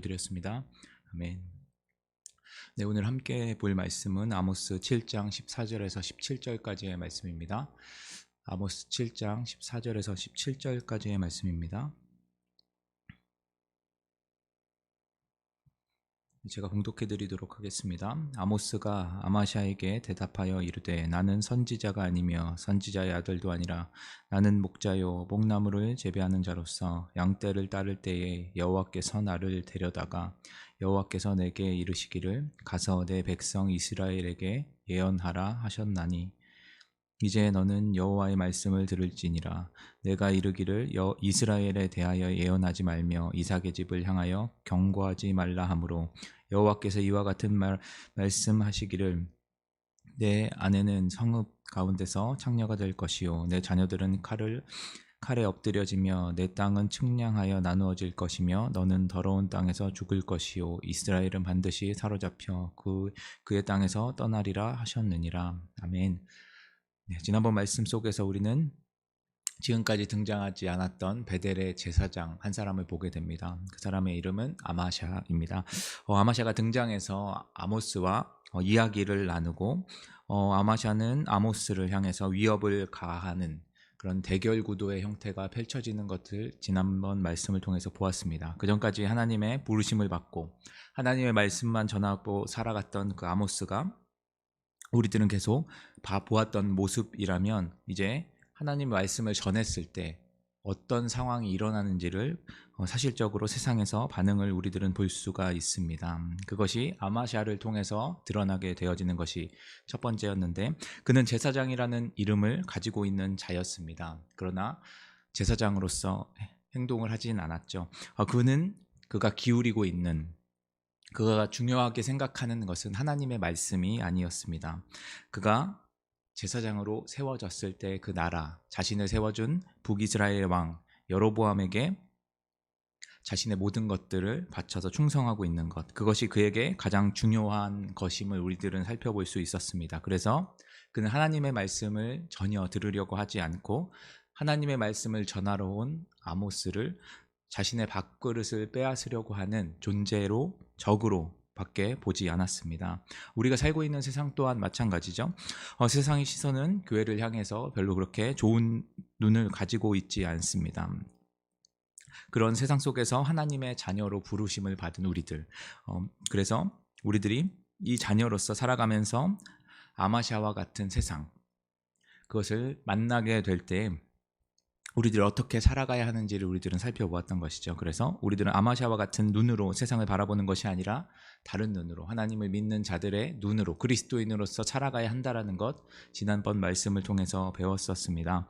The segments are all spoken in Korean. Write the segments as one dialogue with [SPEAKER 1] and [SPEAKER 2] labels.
[SPEAKER 1] 드렸습니다. 아멘. 네, 오늘 함께 볼 말씀은 아모스 7장 14절에서 17절까지의 말씀입니다. 아모스 7장 14절에서 17절까지의 말씀입니다. 제가 봉독해 드리도록 하겠습니다. 아모스가 아마샤에게 대답하여 이르되 나는 선지자가 아니며 선지자의 아들도 아니라 나는 목자요 목나무를 재배하는 자로서 양떼를 따를 때에 여호와께서 나를 데려다가 여호와께서 내게 이르시기를 가서 내 백성 이스라엘에게 예언하라 하셨나니 이제 너는 여호와의 말씀을 들을지니라. 내가 이르기를 이스라엘에 대하여 예언하지 말며 이삭의 집을 향하여 경고하지 말라 하므로 여호와께서 이와 같은 말씀하시기를 내 아내는 성읍 가운데서 창녀가 될 것이요 내 자녀들은 칼에 엎드려지며 내 땅은 측량하여 나누어질 것이며 너는 더러운 땅에서 죽을 것이요 이스라엘은 반드시 사로잡혀 그의 땅에서 떠나리라 하셨느니라. 아멘. 네, 지난번 말씀 속에서 우리는 지금까지 등장하지 않았던 베델의 제사장 한 사람을 보게 됩니다. 그 사람의 이름은 아마샤입니다. 아마샤가 등장해서 아모스와 이야기를 나누고 아마샤는 아모스를 향해서 위협을 가하는 그런 대결 구도의 형태가 펼쳐지는 것을 지난번 말씀을 통해서 보았습니다. 그 전까지 하나님의 부르심을 받고 하나님의 말씀만 전하고 살아갔던 그 아모스가 우리들은 계속 보았던 모습이라면 이제 하나님 말씀을 전했을 때 어떤 상황이 일어나는지를 사실적으로 세상에서 반응을 우리들은 볼 수가 있습니다. 그것이 아마샤를 통해서 드러나게 되어지는 것이 첫 번째였는데 그는 제사장이라는 이름을 가지고 있는 자였습니다. 그러나 제사장으로서 행동을 하진 않았죠. 그가 기울이고 있는 그가 중요하게 생각하는 것은 하나님의 말씀이 아니었습니다. 그가 제사장으로 세워졌을 때 그 나라, 자신을 세워준 북이스라엘 왕 여로보암에게 자신의 모든 것들을 바쳐서 충성하고 있는 것, 그것이 그에게 가장 중요한 것임을 우리들은 살펴볼 수 있었습니다. 그래서 그는 하나님의 말씀을 전혀 들으려고 하지 않고 하나님의 말씀을 전하러 온 아모스를 자신의 밥그릇을 빼앗으려고 하는 존재로, 적으로 밖에 보지 않았습니다. 우리가 살고 있는 세상 또한 마찬가지죠. 세상의 시선은 교회를 향해서 별로 그렇게 좋은 눈을 가지고 있지 않습니다. 그런 세상 속에서 하나님의 자녀로 부르심을 받은 우리들, 그래서 우리들이 이 자녀로서 살아가면서 아마샤와 같은 세상, 그것을 만나게 될 때 우리들이 어떻게 살아가야 하는지를 우리들은 살펴보았던 것이죠. 그래서 우리들은 아마샤와 같은 눈으로 세상을 바라보는 것이 아니라 다른 눈으로, 하나님을 믿는 자들의 눈으로, 그리스도인으로서 살아가야 한다는 것, 지난번 말씀을 통해서 배웠었습니다.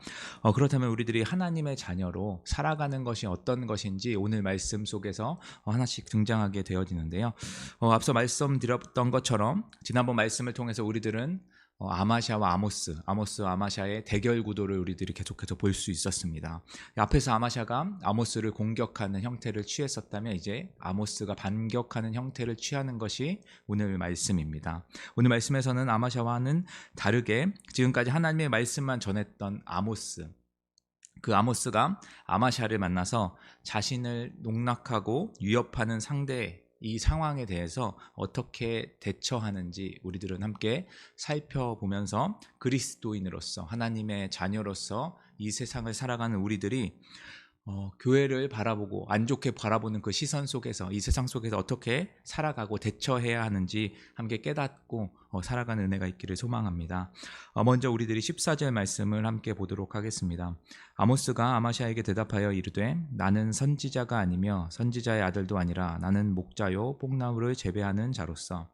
[SPEAKER 1] 그렇다면 우리들이 하나님의 자녀로 살아가는 것이 어떤 것인지 오늘 말씀 속에서 하나씩 등장하게 되어지는데요. 앞서 말씀드렸던 것처럼 지난번 말씀을 통해서 우리들은 아마샤와 아모스와 아마샤의 대결 구도를 우리들이 계속해서 볼 수 있었습니다. 앞에서 아마샤가 아모스를 공격하는 형태를 취했었다면 이제 아모스가 반격하는 형태를 취하는 것이 오늘 말씀입니다. 오늘 말씀에서는 아마샤와는 다르게 지금까지 하나님의 말씀만 전했던 그 아모스가 아마샤를 만나서 자신을 농락하고 위협하는 상대, 이 상황에 대해서 어떻게 대처하는지 우리들은 함께 살펴보면서 그리스도인으로서, 하나님의 자녀로서 이 세상을 살아가는 우리들이 교회를 바라보고 안 좋게 바라보는 그 시선 속에서 이 세상 속에서 어떻게 살아가고 대처해야 하는지 함께 깨닫고 살아가는 은혜가 있기를 소망합니다. 먼저 우리들이 14절 말씀을 함께 보도록 하겠습니다. 아모스가 아마샤에게 대답하여 이르되 나는 선지자가 아니며 선지자의 아들도 아니라 나는 목자요 뽕나무를 재배하는 자로서.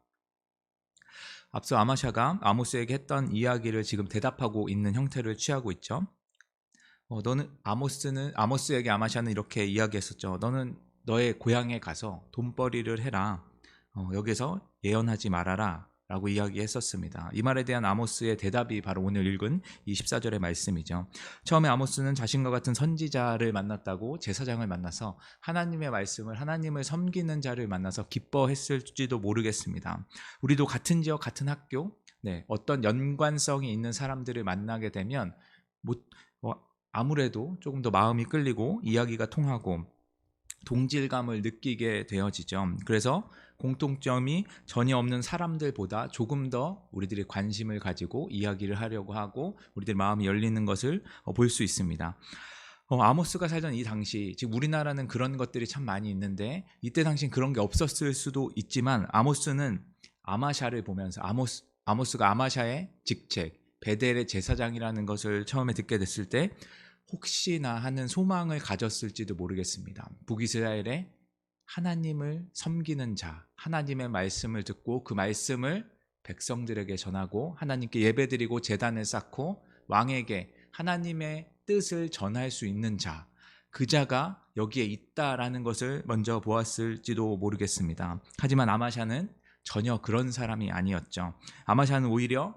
[SPEAKER 1] 앞서 아마샤가 아모스에게 했던 이야기를 지금 대답하고 있는 형태를 취하고 있죠. 아모스에게 아마샤는 이렇게 이야기했었죠. 너는 너의 고향에 가서 돈벌이를 해라. 여기서 예언하지 말아라 라고 이야기했었습니다. 이 말에 대한 아모스의 대답이 바로 오늘 읽은 24절의 말씀이죠. 처음에 아모스는 자신과 같은 선지자를 만났다고 제사장을 만나서 하나님의 말씀을, 하나님을 섬기는 자를 만나서 기뻐했을지도 모르겠습니다. 우리도 같은 지역, 같은 학교, 어떤 연관성이 있는 사람들을 만나게 되면 아무래도 조금 더 마음이 끌리고 이야기가 통하고 동질감을 느끼게 되어지죠. 그래서 공통점이 전혀 없는 사람들보다 조금 더 우리들이 관심을 가지고 이야기를 하려고 하고 우리들 마음이 열리는 것을 볼 수 있습니다. 아모스가 살던 이 당시, 지금 우리나라는 그런 것들이 참 많이 있는데 이때 당시엔 그런 게 없었을 수도 있지만, 아모스는 아마샤를 보면서 아모스가 아마샤의 직책, 베델의 제사장이라는 것을 처음에 듣게 됐을 때 혹시나 하는 소망을 가졌을지도 모르겠습니다. 북이스라엘의 하나님을 섬기는 자, 하나님의 말씀을 듣고 그 말씀을 백성들에게 전하고 하나님께 예배드리고 제단을 쌓고 왕에게 하나님의 뜻을 전할 수 있는 자, 그 자가 여기에 있다라는 것을 먼저 보았을지도 모르겠습니다. 하지만 아마샤는 전혀 그런 사람이 아니었죠. 아마샤는 오히려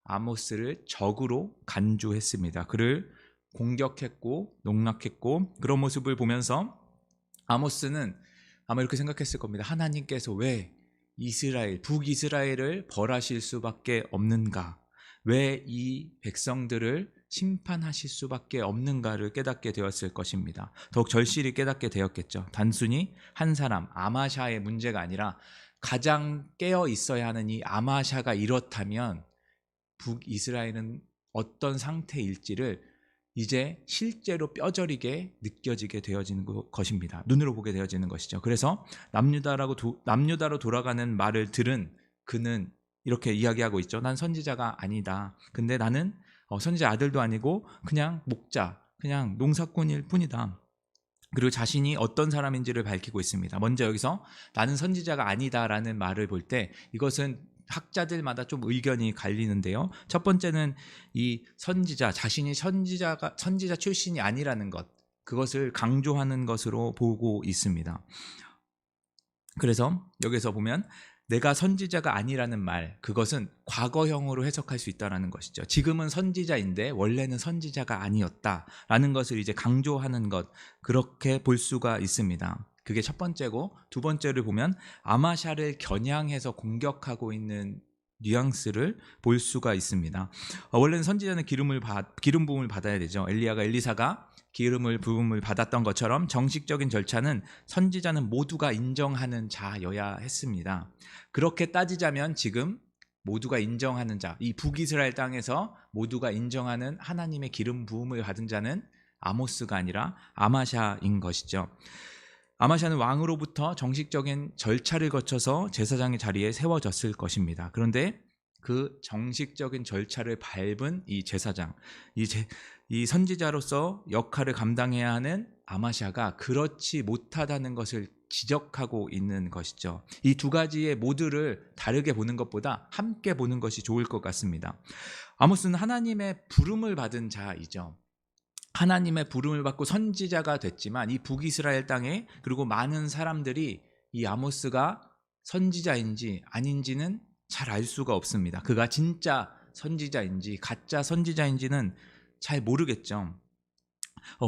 [SPEAKER 1] 아모스를 적으로 간주했습니다. 그를 공격했고 농락했고, 그런 모습을 보면서 아모스는 아마 이렇게 생각했을 겁니다. 하나님께서 왜 북이스라엘을 벌하실 수밖에 없는가? 왜 이 백성들을 심판하실 수밖에 없는가를 깨닫게 되었을 것입니다. 더욱 절실히 깨닫게 되었겠죠. 단순히 한 사람 아마샤의 문제가 아니라 가장 깨어 있어야 하는 이 아마샤가 이렇다면 북이스라엘은 어떤 상태일지를 이제 실제로 뼈저리게 느껴지게 되어지는 것입니다. 눈으로 보게 되어지는 것이죠. 그래서 남유다로 돌아가는 말을 들은 그는 이렇게 이야기하고 있죠. 난 선지자가 아니다. 근데 나는 선지자 아들도 아니고 그냥 목자, 그냥 농사꾼일 뿐이다. 그리고 자신이 어떤 사람인지를 밝히고 있습니다. 먼저 여기서 나는 선지자가 아니다라는 말을 볼 때 이것은 학자들마다 좀 의견이 갈리는데요. 첫 번째는 이 자신이 선지자 출신이 아니라는 것, 그것을 강조하는 것으로 보고 있습니다. 그래서 여기서 보면 내가 선지자가 아니라는 말, 그것은 과거형으로 해석할 수 있다는 것이죠. 지금은 선지자인데 원래는 선지자가 아니었다라는 것을 이제 강조하는 것, 그렇게 볼 수가 있습니다. 그게 첫 번째고, 두 번째를 보면 아마샤를 겨냥해서 공격하고 있는 뉘앙스를 볼 수가 있습니다. 원래는 선지자는 기름 부음을 받아야 되죠. 엘리사가 기름을 부음을 받았던 것처럼 정식적인 절차는 선지자는 모두가 인정하는 자여야 했습니다. 그렇게 따지자면 지금 모두가 인정하는 자, 이 북이스라엘 땅에서 모두가 인정하는 하나님의 기름 부음을 받은 자는 아모스가 아니라 아마샤인 것이죠. 아마샤는 왕으로부터 정식적인 절차를 거쳐서 제사장의 자리에 세워졌을 것입니다. 그런데 그 정식적인 절차를 밟은 이 제사장, 이 선지자로서 역할을 감당해야 하는 아마샤가 그렇지 못하다는 것을 지적하고 있는 것이죠. 이 두 가지의 모두를 다르게 보는 것보다 함께 보는 것이 좋을 것 같습니다. 아모스는 하나님의 부름을 받은 자이죠. 하나님의 부름을 받고 선지자가 됐지만 이 북이스라엘 땅에, 그리고 많은 사람들이 이 아모스가 선지자인지 아닌지는 잘 알 수가 없습니다. 그가 진짜 선지자인지 가짜 선지자인지는 잘 모르겠죠.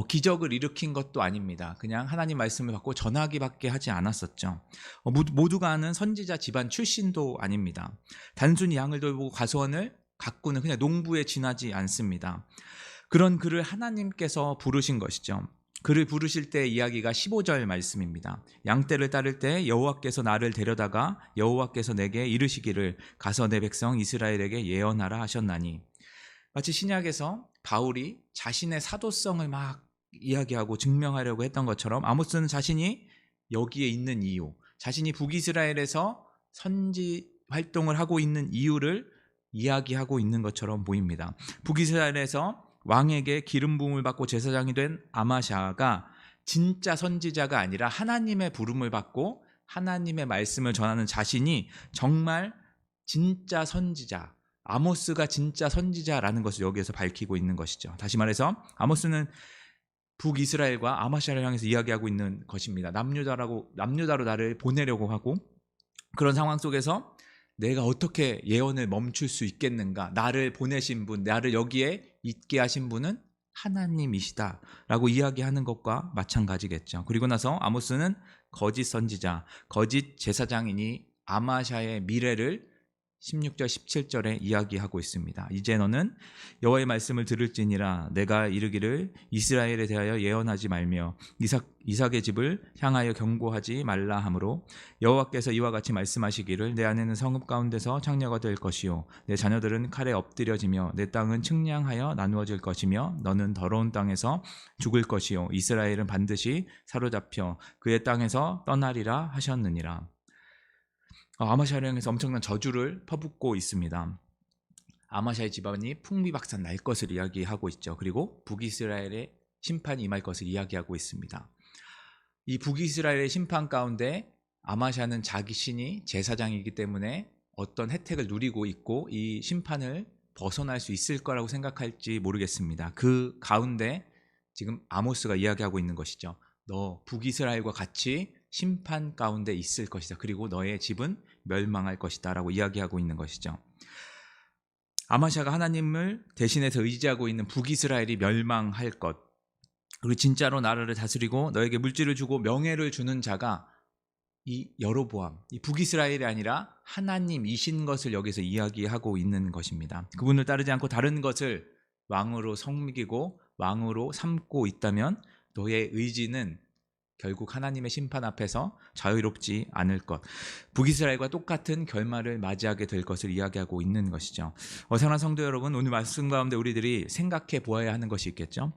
[SPEAKER 1] 기적을 일으킨 것도 아닙니다. 그냥 하나님 말씀을 받고 전하기밖에 하지 않았었죠. 모두가 아는 선지자 집안 출신도 아닙니다. 단순히 양을 돌보고 과수원을 가꾸는 그냥 농부에 지나지 않습니다. 그런 그를 하나님께서 부르신 것이죠. 그를 부르실 때 이야기가 15절 말씀입니다. 양떼를 따를 때 여호와께서 나를 데려다가 여호와께서 내게 이르시기를 가서 내 백성 이스라엘에게 예언하라 하셨나니. 마치 신약에서 바울이 자신의 사도성을 막 이야기하고 증명하려고 했던 것처럼 아모스는 자신이 여기에 있는 이유, 자신이 북이스라엘에서 선지 활동을 하고 있는 이유를 이야기하고 있는 것처럼 보입니다. 북이스라엘에서 왕에게 기름 부음을 받고 제사장이 된 아마샤가 진짜 선지자가 아니라 하나님의 부름을 받고 하나님의 말씀을 전하는 자신이 정말 진짜 선지자, 아모스가 진짜 선지자라는 것을 여기에서 밝히고 있는 것이죠. 다시 말해서 아모스는 북이스라엘과 아마샤를 향해서 이야기하고 있는 것입니다. 남유다로 나를 보내려고 하고, 그런 상황 속에서 내가 어떻게 예언을 멈출 수 있겠는가? 나를 보내신 분, 나를 여기에 있게 하신 분은 하나님이시다라고 이야기하는 것과 마찬가지겠죠. 그리고 나서 아모스는 거짓 선지자, 거짓 제사장이니 아마샤의 미래를 16절 17절에 이야기하고 있습니다. 이제 너는 여호와의 말씀을 들을지니라. 내가 이르기를 이스라엘에 대하여 예언하지 말며 이삭의 집을 향하여 경고하지 말라 하므로 여호와께서 이와 같이 말씀하시기를 내 아내는 성읍 가운데서 창녀가 될 것이요 내 자녀들은 칼에 엎드려지며 내 땅은 측량하여 나누어질 것이며 너는 더러운 땅에서 죽을 것이요 이스라엘은 반드시 사로잡혀 그의 땅에서 떠나리라 하셨느니라. 아마샤를 향해서 엄청난 저주를 퍼붓고 있습니다. 아마샤의 집안이 풍비박산 날 것을 이야기하고 있죠. 그리고 북이스라엘의 심판이 임할 것을 이야기하고 있습니다. 이 북이스라엘의 심판 가운데 아마샤는 자기 신이 제사장이기 때문에 어떤 혜택을 누리고 있고 이 심판을 벗어날 수 있을 거라고 생각할지 모르겠습니다. 그 가운데 지금 아모스가 이야기하고 있는 것이죠. 너 북이스라엘과 같이 심판 가운데 있을 것이다. 그리고 너의 집은 멸망할 것이다 라고 이야기하고 있는 것이죠. 아마샤가 하나님을 대신해서 의지하고 있는 북이스라엘이 멸망할 것, 그리고 진짜로 나라를 다스리고 너에게 물질을 주고 명예를 주는 자가 이 여로보암, 이 북이스라엘이 아니라 하나님이신 것을 여기서 이야기하고 있는 것입니다. 그분을 따르지 않고 다른 것을 왕으로 섬기고 왕으로 삼고 있다면 너의 의지는 결국 하나님의 심판 앞에서 자유롭지 않을 것, 북이스라엘과 똑같은 결말을 맞이하게 될 것을 이야기하고 있는 것이죠. 사랑하는 성도 여러분, 오늘 말씀 가운데 우리들이 생각해 보아야 하는 것이 있겠죠.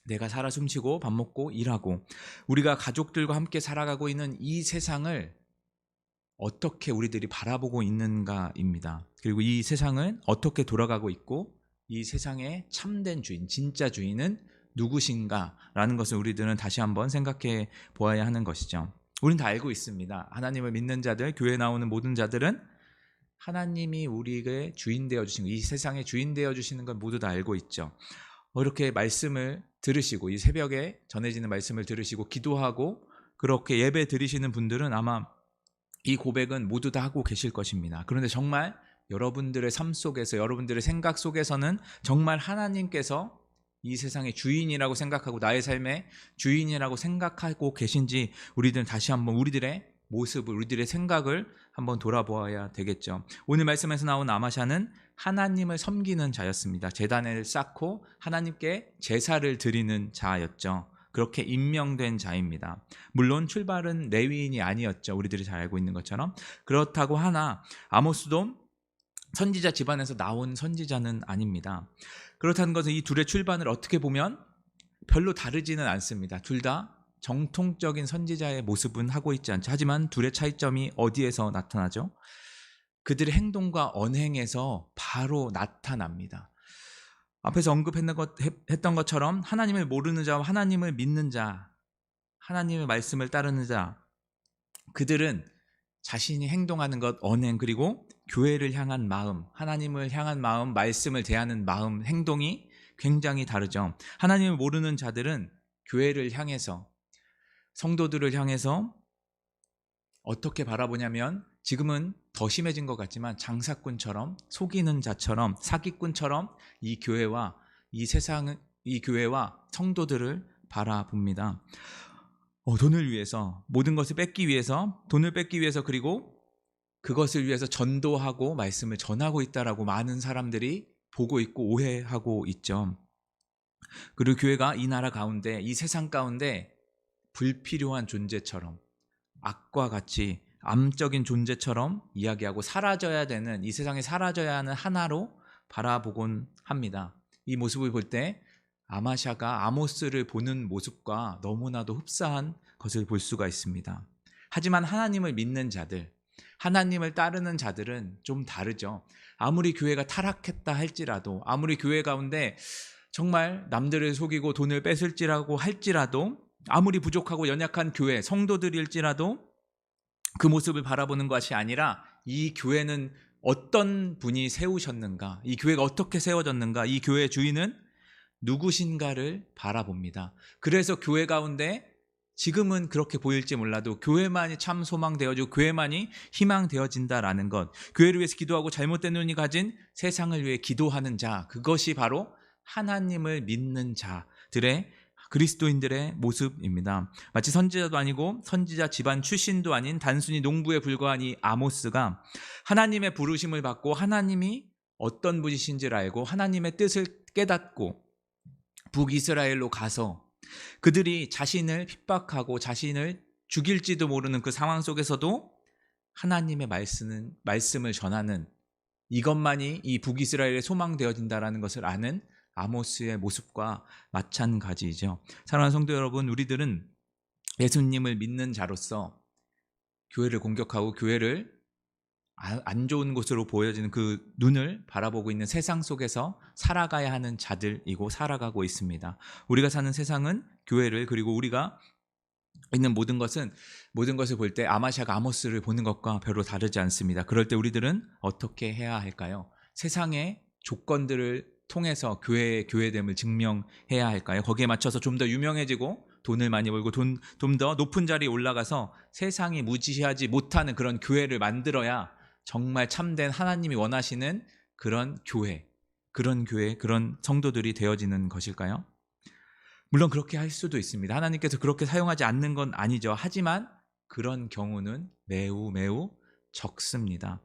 [SPEAKER 1] 내가 살아 숨쉬고 밥 먹고 일하고 우리가 가족들과 함께 살아가고 있는 이 세상을 어떻게 우리들이 바라보고 있는가입니다. 그리고 이 세상은 어떻게 돌아가고 있고 이 세상의 참된 주인, 진짜 주인은 누구신가라는 것을 우리들은 다시 한번 생각해 보아야 하는 것이죠. 우리는 다 알고 있습니다. 하나님을 믿는 자들, 교회에 나오는 모든 자들은 하나님이 우리에게 주인 되어주신 것, 이 세상의 주인 되어주시는 걸 모두 다 알고 있죠. 이렇게 말씀을 들으시고 이 새벽에 전해지는 말씀을 들으시고 기도하고 그렇게 예배 드리시는 분들은 아마 이 고백은 모두 다 하고 계실 것입니다. 그런데 정말 여러분들의 삶 속에서, 여러분들의 생각 속에서는 정말 하나님께서 이 세상의 주인이라고 생각하고 나의 삶의 주인이라고 생각하고 계신지 우리들은 다시 한번 우리들의 모습을, 우리들의 생각을 한번 돌아보아야 되겠죠. 오늘 말씀에서 나온 아마샤는 하나님을 섬기는 자였습니다. 제단을 쌓고 하나님께 제사를 드리는 자였죠. 그렇게 임명된 자입니다. 물론 출발은 레위인이 아니었죠. 우리들이 잘 알고 있는 것처럼. 그렇다고 하나 아모스도 선지자 집안에서 나온 선지자는 아닙니다. 그렇다는 것은 이 둘의 출발을 어떻게 보면 별로 다르지는 않습니다. 둘 다 정통적인 선지자의 모습은 하고 있지 않죠. 하지만 둘의 차이점이 어디에서 나타나죠? 그들의 행동과 언행에서 바로 나타납니다. 앞에서 언급했던 것처럼 하나님을 모르는 자와 하나님을 믿는 자, 하나님의 말씀을 따르는 자, 그들은 자신이 행동하는 것, 언행, 그리고 교회를 향한 마음, 하나님을 향한 마음, 말씀을 대하는 마음, 행동이 굉장히 다르죠. 하나님을 모르는 자들은 교회를 향해서, 성도들을 향해서 어떻게 바라보냐면 지금은 더 심해진 것 같지만 장사꾼처럼, 속이는 자처럼, 사기꾼처럼 이 교회와 이 세상은, 이 교회와 성도들을 바라봅니다. 돈을 위해서, 모든 것을 뺏기 위해서, 돈을 뺏기 위해서, 그리고 그것을 위해서 전도하고 말씀을 전하고 있다라고 많은 사람들이 보고 있고 오해하고 있죠. 그리고 교회가 이 나라 가운데, 이 세상 가운데 불필요한 존재처럼, 악과 같이 암적인 존재처럼 이야기하고 사라져야 되는, 이 세상에 사라져야 하는 하나로 바라보곤 합니다. 이 모습을 볼 때 아마샤가 아모스를 보는 모습과 너무나도 흡사한 것을 볼 수가 있습니다. 하지만 하나님을 믿는 자들, 하나님을 따르는 자들은 좀 다르죠. 아무리 교회가 타락했다 할지라도, 아무리 교회 가운데 정말 남들을 속이고 돈을 뺏을지라고 할지라도, 아무리 부족하고 연약한 교회, 성도들일지라도 그 모습을 바라보는 것이 아니라 이 교회는 어떤 분이 세우셨는가, 이 교회가 어떻게 세워졌는가, 이 교회의 주인은 누구신가를 바라봅니다. 그래서 교회 가운데 지금은 그렇게 보일지 몰라도 교회만이 참 소망되어지고 교회만이 희망되어진다라는 것, 교회를 위해서 기도하고 잘못된 눈이 가진 세상을 위해 기도하는 자, 그것이 바로 하나님을 믿는 자들의 그리스도인들의 모습입니다. 마치 선지자도 아니고 선지자 집안 출신도 아닌 단순히 농부에 불과한 이 아모스가 하나님의 부르심을 받고 하나님이 어떤 분이신지를 알고 하나님의 뜻을 깨닫고 북이스라엘로 가서 그들이 자신을 핍박하고 자신을 죽일지도 모르는 그 상황 속에서도 하나님의 말씀을 전하는, 이것만이 이 북이스라엘의 소망되어진다라는 것을 아는 아모스의 모습과 마찬가지죠. 사랑하는 성도 여러분, 우리들은 예수님을 믿는 자로서 교회를 공격하고 교회를 안 좋은 곳으로 보여지는 그 눈을 바라보고 있는 세상 속에서 살아가야 하는 자들이고 살아가고 있습니다. 우리가 사는 세상은 교회를, 그리고 우리가 있는 모든 것을 볼 때 아마샤가 아모스를 보는 것과 별로 다르지 않습니다. 그럴 때 우리들은 어떻게 해야 할까요? 세상의 조건들을 통해서 교회의 교회됨을 증명해야 할까요? 거기에 맞춰서 좀 더 유명해지고 돈을 많이 벌고 좀 더 높은 자리에 올라가서 세상이 무지하지 못하는 그런 교회를 만들어야 정말 참된 하나님이 원하시는 그런 교회, 그런 성도들이 되어지는 것일까요? 물론 그렇게 할 수도 있습니다. 하나님께서 그렇게 사용하지 않는 건 아니죠. 하지만 그런 경우는 매우 매우 적습니다.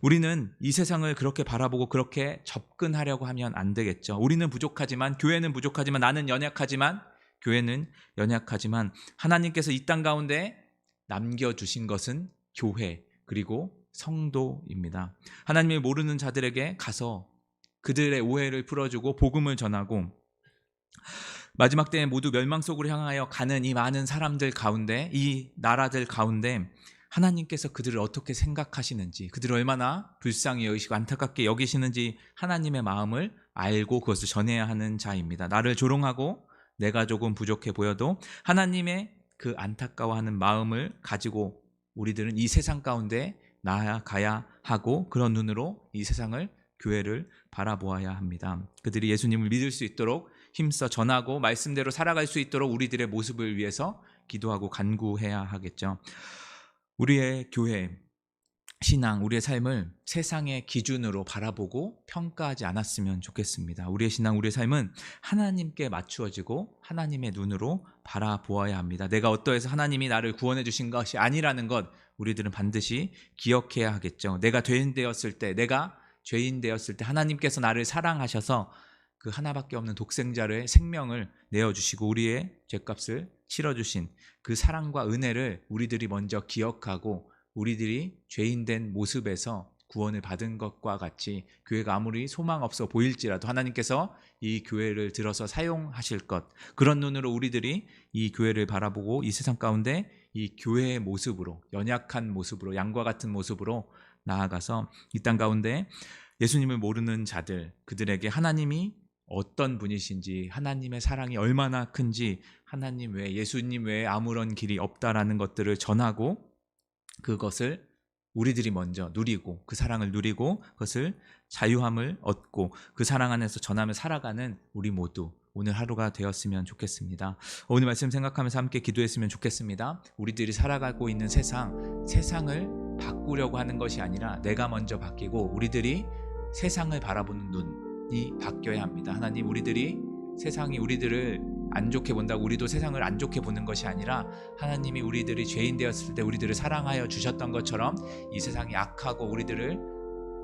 [SPEAKER 1] 우리는 이 세상을 그렇게 바라보고 그렇게 접근하려고 하면 안 되겠죠. 우리는 부족하지만, 교회는 부족하지만, 나는 연약하지만, 교회는 연약하지만 하나님께서 이 땅 가운데 남겨주신 것은 교회, 그리고 성도입니다. 하나님을 모르는 자들에게 가서 그들의 오해를 풀어주고 복음을 전하고 마지막 때에 모두 멸망 속으로 향하여 가는 이 많은 사람들 가운데, 이 나라들 가운데 하나님께서 그들을 어떻게 생각하시는지, 그들을 얼마나 불쌍히 여기시고 안타깝게 여기시는지 하나님의 마음을 알고 그것을 전해야 하는 자입니다. 나를 조롱하고 내가 조금 부족해 보여도 하나님의 그 안타까워하는 마음을 가지고 우리들은 이 세상 가운데 나아가야 하고, 그런 눈으로 이 세상을, 교회를 바라보아야 합니다. 그들이 예수님을 믿을 수 있도록 힘써 전하고 말씀대로 살아갈 수 있도록 우리들의 모습을 위해서 기도하고 간구해야 하겠죠. 우리의 교회, 신앙, 우리의 삶을 세상의 기준으로 바라보고 평가하지 않았으면 좋겠습니다. 우리의 신앙, 우리의 삶은 하나님께 맞추어지고 하나님의 눈으로 바라보아야 합니다. 내가 어떠해서 하나님이 나를 구원해 주신 것이 아니라는 것 우리들은 반드시 기억해야 하겠죠. 내가 죄인 되었을 때 하나님께서 나를 사랑하셔서 그 하나밖에 없는 독생자의 생명을 내어주시고 우리의 죄값을 치러주신 그 사랑과 은혜를 우리들이 먼저 기억하고, 우리들이 죄인된 모습에서 구원을 받은 것과 같이 교회가 아무리 소망 없어 보일지라도 하나님께서 이 교회를 들어서 사용하실 것, 그런 눈으로 우리들이 이 교회를 바라보고 이 세상 가운데 이 교회의 모습으로, 연약한 모습으로, 양과 같은 모습으로 나아가서 이 땅 가운데 예수님을 모르는 자들, 그들에게 하나님이 어떤 분이신지, 하나님의 사랑이 얼마나 큰지, 하나님 외에, 예수님 외에 아무런 길이 없다라는 것들을 전하고, 그것을 우리들이 먼저 누리고, 그 사랑을 누리고 그것을 자유함을 얻고 그 사랑 안에서 전하며 살아가는 우리 모두 오늘 하루가 되었으면 좋겠습니다. 오늘 말씀 생각하면서 함께 기도했으면 좋겠습니다. 우리들이 살아가고 있는 세상을 바꾸려고 하는 것이 아니라 내가 먼저 바뀌고 우리들이 세상을 바라보는 눈이 바뀌어야 합니다. 하나님, 세상이 우리들을 안 좋게 본다고 우리도 세상을 안 좋게 보는 것이 아니라, 하나님이 우리들이 죄인 되었을 때 우리들을 사랑하여 주셨던 것처럼 이 세상이 악하고 우리들을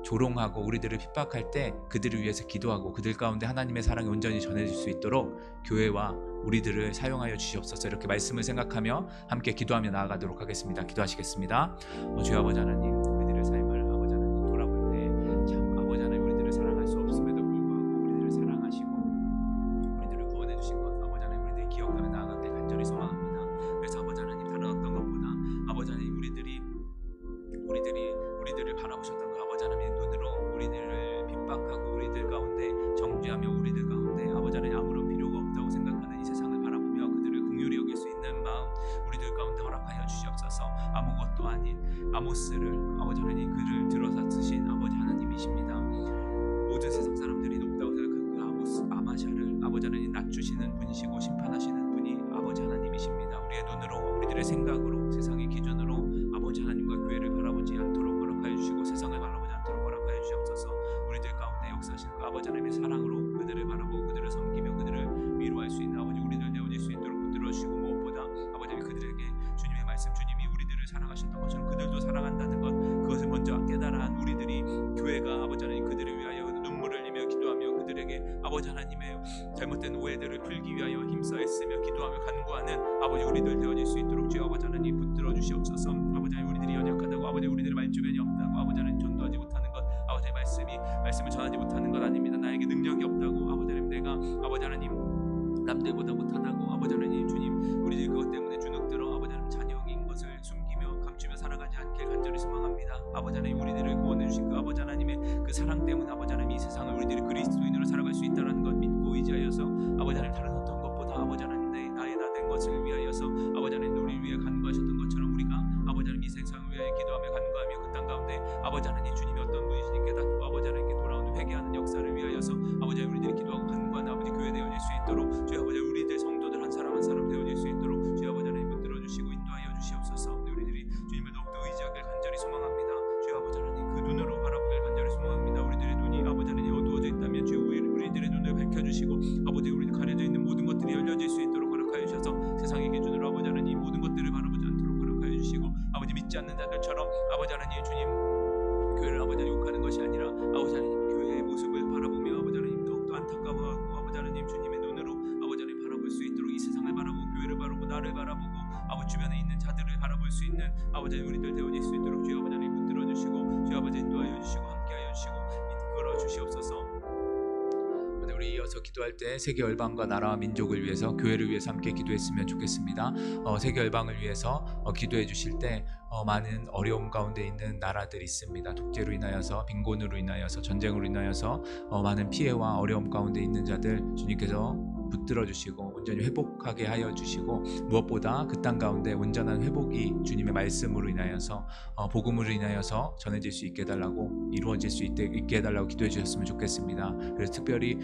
[SPEAKER 1] 조롱하고 우리들을 핍박할 때 그들을 위해서 기도하고 그들 가운데 하나님의 사랑이 온전히 전해질 수 있도록 교회와 우리들을 사용하여 주시옵소서. 이렇게 말씀을 생각하며 함께 기도하며 나아가도록 하겠습니다. 기도하시겠습니다. 주여 아버지 하나님, 우리들의 삶을 아버지 하나님 돌아볼 때 참 아버지 하나님 우리들을 사랑할 수 없음에도 불구하고 우리들을 사랑하시고 우리들을 구원해 주신 것 아버지 하나님 우리들이 기억하며 나아가길 간절히 소망합니다. 그래서 아버지 하나님, 다른 어떤 것보다 아버지 하나님 우리들을 바라보셨던 그 아버지 하나님의 눈으로 우리들을 핍박하고 우리들 가운데 정죄하며 우리들 가운데 아버지 하나님 아무런 필요가 없다고 생각하는 이 세상을 바라보며 그들을 긍휼히 여길 수 있는 마음 우리들 가운데 허락하여 주시옵소서. 아무것도 아닌 아모스를 아버지 하나님 그를 들어서 쓰신 아버지 하나님이십니다. 모든 세상 사람들이 높다고 생각하는 그 아마샤를 아버지 하나님 낮추시는 분이시고 심판하시는 분이 아버지 하나님이십니다. 우리의 눈으로, 우리들의 생각으로, 세상의 기준으로 아버지 하나님과 교회를 바라보지 않도록 허락하여 주시고 세상을 바라보지 않도록 허락하여 주시옵소서. 우리들 가운데 역사하시는 그 아버지 하나님의 사랑으로 그들을 바라보고 그들을 섬기며 그들을 위로할 수 있는 아버지 우리들 되어질 수 살아간다는 것, 그것을 먼저 깨달아 우리들이 교회가 아버지 하나님 그들을 위하여 눈물을 흘리며 기도하며 그들에게 아버지 하나님의 잘못된 오해들을 풀기 위하여 힘써 애쓰며 기도하며 간구하는 아버지 우리들 되어질 수 있도록 주여 아버지 하나님 붙들어 주시옵소서. 아버지 하나님 우리들이 연약하다고, 아버지 우리들의 말주변이 없다고, 아버지 하나님 전도하지 못하는 것, 아버지 말씀을 전하지 못하는 것 아닙니다. 나에게 능력이 없다고, 아버지 하나님 내가 아버지 하나님 남들보다 못하다고, 아버지 하나님 주님 우리들이 그것 때문에 주눅들어 아버지 하나님 자녀인 것을 숨기며 감추며 살아가지 않길 간절히 소망합니다. 아버지 하나님 우리들을 구원해 주신 그 아버지 하나님의 그 사랑 때문에 아버지 하나님 이 세상을 우리들이 그리스도인으로 살아갈 수 있다는 것 믿고 의지하여서 아버지 하나님 다른 어떤 것보다 아버지 하나님 나의 나 된 것을 위하여서 아버지 하나님 우리를 위해 간구하셨던 것처럼 우리가 아버지 하나님 이 세상을 위하여 기도하며 간구하며 그 땅 가운데 아버지 하나님 주님이 어떤 분이신지 깨닫고 아버지 하나님께 돌아오는 회개하는 역사를 위하여서 아버지 하나님 우리들이 기도하고 간구하는 아버지 교회 되어질 수 있도록 주여 아버지 우리들 성도들 한 사람 한 사람 되어질 수 있도록 주여 아버지 하나님 붙들어 주시고 인도하여 주시옵소서. 우리들이 주님을 더욱더 의지하길 간절히 소망합니다. 주여 아버지 하나님 그 눈으로 바라보길 간절히 소망합니다. 우리들의 눈이 아버지 하나님 어두워져 있다면 주여 우리들의 눈을 밝혀주시고 아버지 우리들 가려져 있는 모든 것들이 열려질 수 있도록 허락하여 주셔서 세상의 기준으로 아버지 하나님 모든 것들을 바라보지 않도록 허락하여 주시고 아버지 믿지 않는 자들처럼 아버지 하나님 주님 교회를 아버지 하나님 욕하는 것이 아니라 아버지 하나님 교회의 모습을 바라보며 아버지 하나님 더욱더 안타까워하고 아버지 하나님 주님의 눈으로 아버지 하나님 바라볼 수 있도록 이 세상을 바라보고 교회를 바라보고 나를 바라보고 아버지 주변에 있는 자들을 바라볼 수 있는 아버지 하나님 우리들 되어질 수 있도록 주여 아버지 하나님 붙들어 주시고 주여 아버지 인도하여 주시고 함께하여 주시고 이끌어 주시옵소서. 우리 이어서 기도할 때 세계 열방과 나라와 민족을 위해서 교회를 위해서 함께 기도했으면 좋겠습니다. 세계 열방을 위해서 기도해 주실 때 많은 어려움 가운데 있는 나라들이 있습니다. 독재로 인하여서 빈곤으로 인하여서 전쟁으로 인하여서 많은 피해와 어려움 가운데 있는 자들 주님께서 붙들어 주시고 온전히 회복하게 하여 주시고 무엇보다 그 땅 가운데 온전한 회복이 주님의 말씀으로 인하여서 복음으로 인하여서 전해질 수 있게 해달라고 이루어질 수 있게 해달라고 기도해 주셨으면 좋겠습니다. 그래서 특별히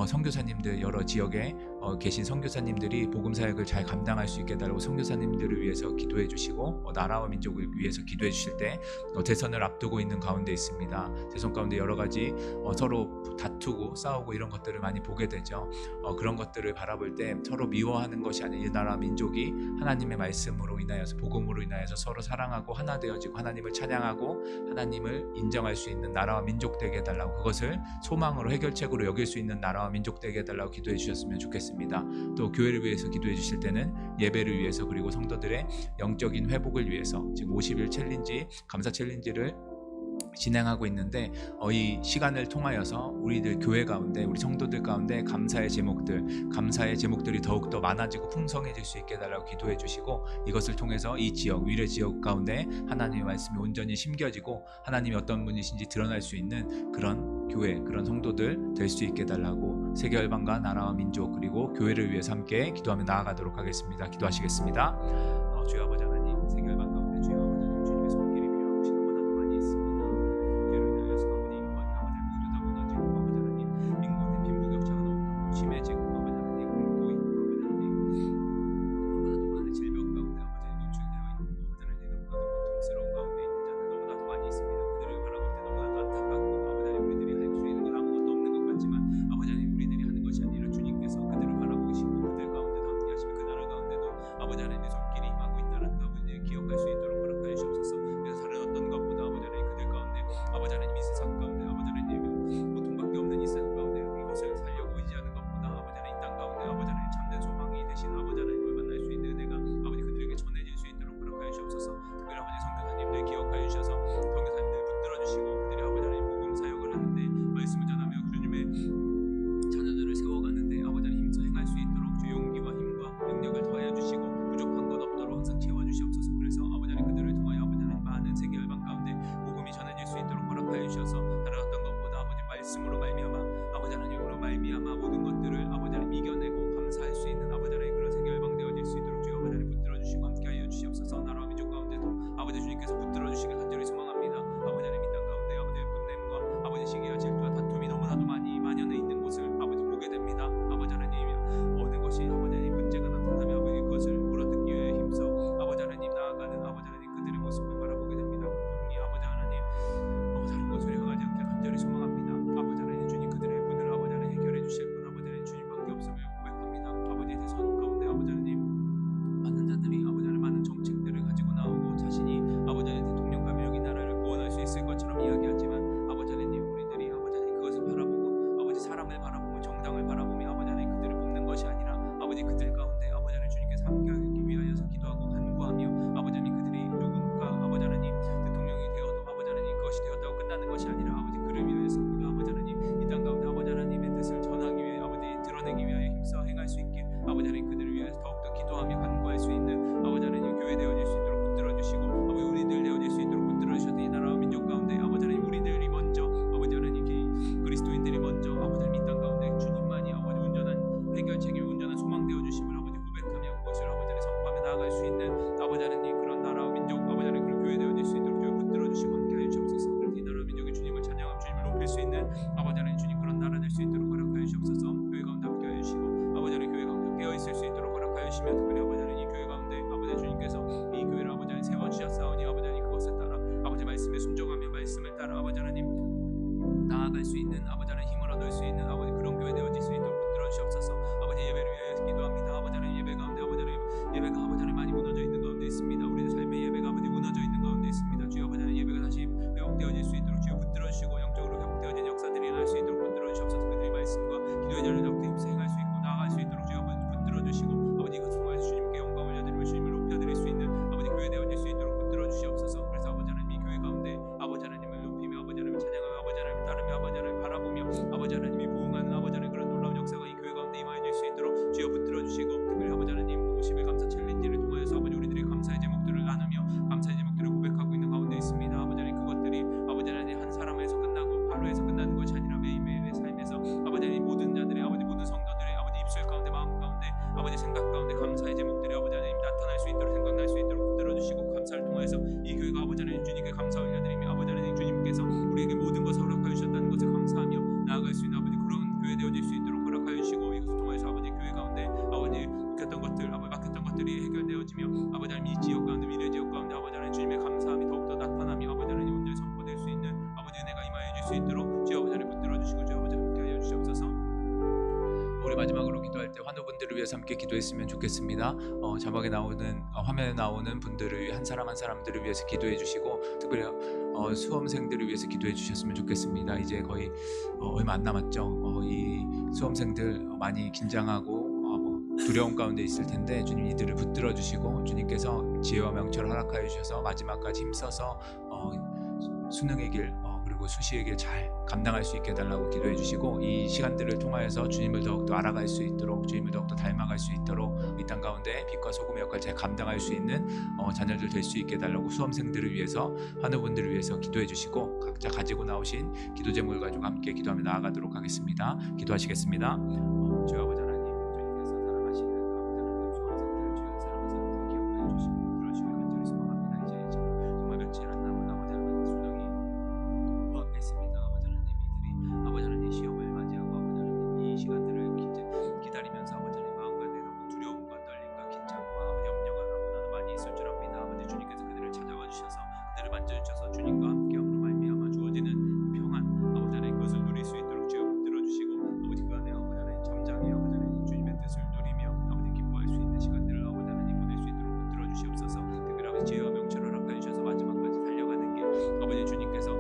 [SPEAKER 1] 선교사님들 여러 지역에 계신 선교사님들이 복음 사역을 잘 감당할 수 있게 해달라고 선교사님들을 위해서 기도해 주시고 나라와 민족을 위해서 기도해 주실 때 대선을 앞두고 있는 가운데 있습니다. 대선 가운데 여러 가지 서로 다투고 싸우고 이런 것들을 많이 보게 되죠. 그런 것들을 바라볼 때 서로 미워하는 것이 아닌 이 나라 민족이 하나님의 말씀으로 인하여서 복음으로 인하여서 서로 사랑하고 하나 되어지고 하나님을 찬양하고 하나님을 인정할 수 있는 나라와 민족 되게 해달라고 그것을 소망으로 해결책으로 여길 수 있는 나라와 민족 되게 해달라고 기도해 주셨으면 좋겠습니다. 또 교회를 위해서 기도해 주실 때는 예배를 위해서 그리고 성도들의 영적인 회복을 위해서 지금 50일 챌린지 감사 챌린지를 진행하고 있는데 이 시간을 통하여서 우리들 교회 가운데 우리 성도들 가운데 감사의 제목들이 더욱더 많아지고 풍성해질 수 있게 해달라고 기도해 주시고 이것을 통해서 이 지역 위례 지역 가운데 하나님의 말씀이 온전히 심겨지고 하나님이 어떤 분이신지 드러날 수 있는 그런 교회 그런 성도들 될 수 있게 해달라고 세계 열방과 나라와 민족 그리고 교회를 위해서 함께 기도하며 나아가도록 하겠습니다. 기도하시겠습니다. 주여 아버지 하나님 세계 열방 가운데 주여 아버지 하나님 주님의 손길이 필요한 곳이 너무나도 많이 있습니다. 심해지고 아버지 하나님 굶고 있고 아버지 하나님 너무나도 많은 질병 가운데 아버지 노출되어 있고 아버지 하나님 너무나도 고통스러운 가운데 있는 자들 너무나도 많이 있습니다. 그들을 바라볼 때 너무나도 안타깝고 아버지 하나님 우리들이 할 수 있는 건 아무것도 없는 것 같지만 아버지 하나님 우리들이 하는 것이 아니라 주님께서 그들을 바라보시고 그들 가운데도 함께 하시며 그 나라 가운데도 아버지 하나님의 손길이 임하고 있다는 거 아버지 기억할 수 있도록 허락하여 주옵소서. 그래서 다른 어떤 것보다 아버지 하나님 그들 가운데 아버지 하나님 이 세상 가운데 아버지 하나님 고통밖에 없는 이 세상 가운데 이것을 살려고 의지하는 것 아버지 하나님 이 땅 가운데 아버지 하나님 참된 소망이 되신 아버지 하나님을 만날 수 있는 은혜가 아버지 그들에게 전해질 수 있도록 허락하여 주옵소서. 특별히 아버지 선교사님들 기억하여 주셔서 선교사님들 붙들어 주시고 그들이 아버지 하나님 복음 사역을 하는데 말씀을 전하며 주님의 자녀들을 세워가는데 아버지 하나님 힘써 행할 수 있도록 주 용기와 힘과 능력을 더하여 주시고 부족한 것 없도록 항상 채워 주시옵소서. 그래서 아버지 하나님 그들을 통하여 아버지 하나님 많은 세계 열방 가운데 복음이 전해질 수 있도록 허락하여 주셔서 다른 어떤 것보다 아버지 말씀으로 말미암아 아버지 하나님으로 말미암아 모든 것들을 아버지 하나님 이겨내고 감사할 수 있는 아버지 하나님 그런 세계 열방되어질 수 있도록 주여 아버지 하나님 붙들어 주시고 함께하여 주시옵소서. 나라와 민족 가운데도 아버지 주님께서 붙들어 주시길 간절히 소망합니다. 아버지 하나님 이 땅 가운데 아버지의 분냄과 아버지 시기와 질투와 다툼이 너무나도 많이 만연해 있는 곳을 아버지 보게 됩니다. 아버지 하나님 모든 것이 아버지 하나님 문제가 나타나면 아버지 그것을 물어뜯기 위해 힘써 아버지 하나님 나아가는 아버지 하나님 그들의 모습을 바라보게 됩니다. 분명히 아버지 하나님 다른 것을 향하지 않게 간절히 소망합니다. 아버지 하나님 주님 그들의 문을 아버지 하나님 해결해 주실 분 아버지 하나님 주님밖에 없음을 고백합니다. 아버지 대선 가운데 아버지 하나님 많은 자들이 아버지 하나님 많은 정책들을 가지고 나오고 자신이 아버지 하나님 대통령감을 따라 아버지 하나님 나아갈 수 있는 아버지 하나님 힘을 얻을 수 있는 아버지 그런 교회 되어질 수 있도록 붙들어 주시옵소서. 아버지 예배를 위하여 기도합니다. 아버지 하나님 예배 가운데 아버지 하나님 예배가 아버지 하나님 많이 무너져 있는 가운데 있습니다. 우리의 삶의 예배가 아버지 무너져 있는 가운데 있습니다. 주여 아버지 하나님 예배가 다시 회복되어질 수 있도록 주여 붙들어 주시고 영적으로 회복되어진 역사들이 일어날 수 있도록 붙들어 주시옵소서. 그들의 말씀과 기도의 자리를 더욱더 힘써 행할 수 있고 나아갈 수 있도록 주여 붙들어 주시고 아버지 이것을 통해서 주님께 영광을 올려드리며 주님을 높여드릴 수 있는 아버지 교회 되어질 수 있도록 붙들어 주시옵소서. 그래서 아버지 하나님 이 교회 가운데 아버지 하나님을 높이며 아버지 하나님을 찬양하며 아버지 하나님을 따르며 아버지 하나님을 바라보며 아버지 하나님이 부응하는 아버지 하나님 그런 놀라운 역사가 이 교회 가운데 임하여질 수 있도록 주여 붙들어 주시고 특별히 아버지 하나님 50일 감사 챌린지를 통하여서 아버지 우리들이 감사의 제목들을 나누며 감사의 제목들을 고백하고 있는 가운데 있습니다. 아버지 하나님 그것들이 아버지 하나님 한 사람에서 끝나고 하루에서 끝나는 것이 아니라 매일매일의 삶에서 아버지 하나님 모든 자들의 아버지 모든 성도들의 아버지 입술 가운데 마음 가운데 아버지 생각 가운데 감사의 제목들이 아버지 하나님 나타날 수 있도록 생각날 수 있도록 붙들어 주시고 감사를 통해서 이 교회가 아버지 하나님 주님께 감사 올려드리며 아버지 하나님 주님께서 우리에게 모든 것을 허락하여 주셨다는 것을 감사하며 나아갈 수 있는 아버지 그런 교회 되어질 수 있도록 허락하여 주시고 이것을 통해서 아버지 교회 가운데 아버지 막혔던 것들 아버지 막혔던 것들이 해결되어지며 아버지 하나님 이 지역 가운데 미래 지역 가운데 아버지 하나님 주님의 감사함이 더욱더 나타나며 아버지 하나님 온전히 선포될 수 있는 아버지 은혜가 임하여 줄 수 있도록 주여 아버지 하나님 붙들어 주시고 주여 아버지 함께 하여 주시옵소서. 우리 마지막으로 기도할 때 환우분들을 위해서 함께 기도했으면 좋겠습니다. 자막에 나오는 화면에 나오는 분들을 위해 한 사람 한 사람들을 위해서 기도해 주시고 특별히 수험생들을 위해서 기도해 주셨으면 좋겠습니다. 이제 거의 얼마 안 남았죠. 이 수험생들 많이 긴장하고 두려움 가운데 있을 텐데 주님 이들을 붙들어 주시고 주님께서 지혜와 명철을 허락하여 주셔서 마지막까지 힘써서 수능의 길 그리고 수시의 길 잘 감당할 수 있게 해달라고 기도해 주시고 이 시간들을 통하여서 주님을 더욱더 알아갈 수 있도록 주님을 더욱더 닮아갈 수 있도록 이 땅 가운데 빛과 소금의 역할을 잘 감당할 수 있는 자녀들 될 수 있게 해달라고 수험생들을 위해서 환우분들을 위해서 기도해 주시고 각자 가지고 나오신 기도 제목을 가지고 함께 기도하며 나아가도록 하겠습니다. 기도하시겠습니다. 주여 아버지 하나님 주님께서 사랑하시는 아버지 하나님 수험생들을 주여 한 사람 한 사람 기억하여 주시고 들어주시길 간절히 소망합니다. 이제 정말 며칠 안 남은 아버지 하나님 수능이 코앞에 있습니다. 아버지 하나님 이들이 아버지 하나님 시험을 맞이하고 아버지 하나님 이 시간들을 기다리면서 아버지 하나님 마음가운데 너무 두려움과 떨림과 긴장과 염려가 너무나도 많이 있을 줄 압니다. 아버지 주님께서 그들을 찾아와 주셔서 그들을 만져주셔서 주님과 함께함으로 말미암아 주어지는 그 평안 아버지 하나님 그것을 누릴 수 있도록 주여 붙들어 주시고 아버지 그 안에 아버지 하나님 잠잠히 아버지 하나님 주님의 뜻을 누리며 아버지 기뻐할 수 있는 시간들을 아버지 하나님 보낼 수 있도록 붙들어 주시옵소서. 특별히 아버지 지혜와 명철을 허락하여 주셔서 마지막까지 달려가는 길 아버지 주님께서